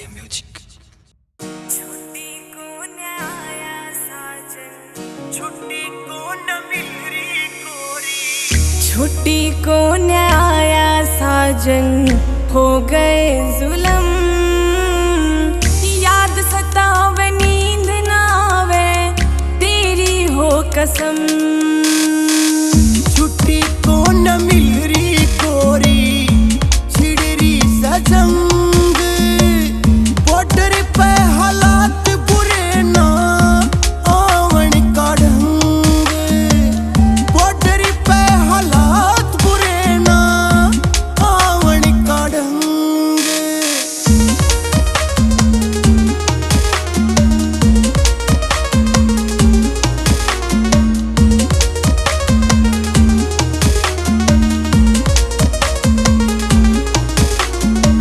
Music. छुट्टी को न आया साजन, छुट्टी को न मिल रही कोरी, छुट्टी को न आया साजन, हो गए जुल्म। याद सतावे नींद ना आवे, तेरी हो कसम। छुट्टी को न मिल रही कोरी, छिड़ रही सजंग। बॉर्डर पे हालात बुरे ना आवन का ढंग। बॉर्डर पे हालात बुरे ना आवन का ढंग।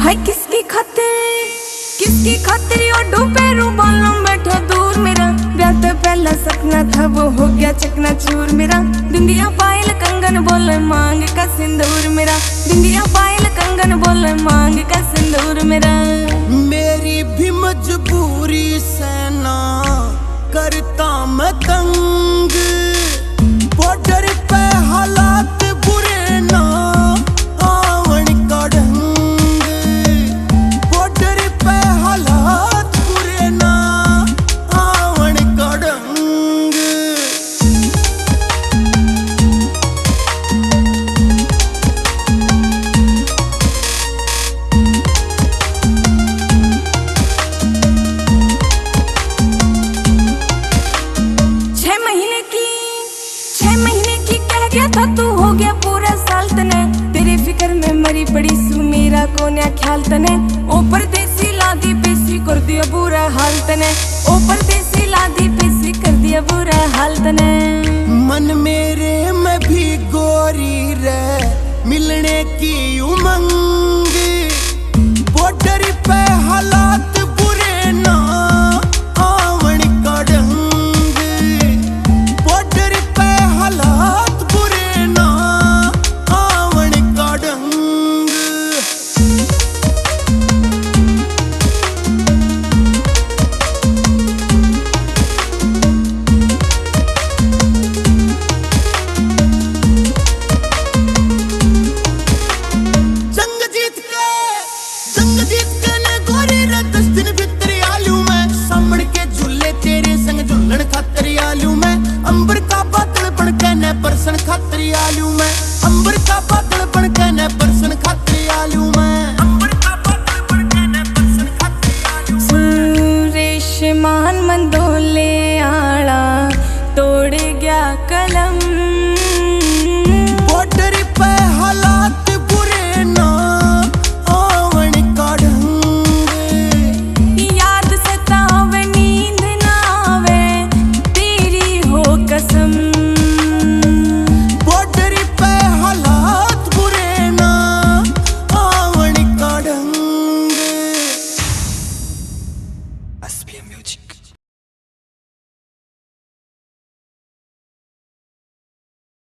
हाय किसकी खातिर ओडू पैरू बालों बैठा दूर मेरा। ब्याह तो पहला सपना था वो हो गया चकनाचूर मेरा। बिंदिया पायल कंगन बोले मांग का सिंदूर मेरा। बिंदिया पायल कंगन बोले मांग का सिंदूर मेरा। मेरी भी मजबूरी से ना करता मैं तंग। बॉर्डर पे हालात बुरे ना आवन का ढंग। बॉर्डर पे हालात बुरे ना आवन का ढंग। छह महीने की कह गया था तू, हो गया पूरा साल तने। तेरी फिक्र में मरी पड़ी सू, मेरा को न्या ख्याल तने। ओ परदेसी लादी पेशी कर दिया बुरा हाल तने। ओ परदेसी लादी पेशी कर दिया बुरा हाल तने। मन मेरे में भी गोरी रे मिलने की उमंग। बॉर्डर पे हालात बुरे ना आवन का ढंग। बॉर्डर पे हालात बुरे ना आवन का ढंग। जंग जीत के ने गोरी रे 10 दिन भीतर आलू मैं। सामण के झूले तेरे संग झूलन खातर आलू मैं। अंबर का बादल बन के ने परसन खातर आलू मैं। अंबर का बादल बन के ने परसन खातर आलू मैं। अंबर का बादल बन के ने परसन खातर आलू सुरेश मान मंदोले आड़ा तोड़ गया कलम।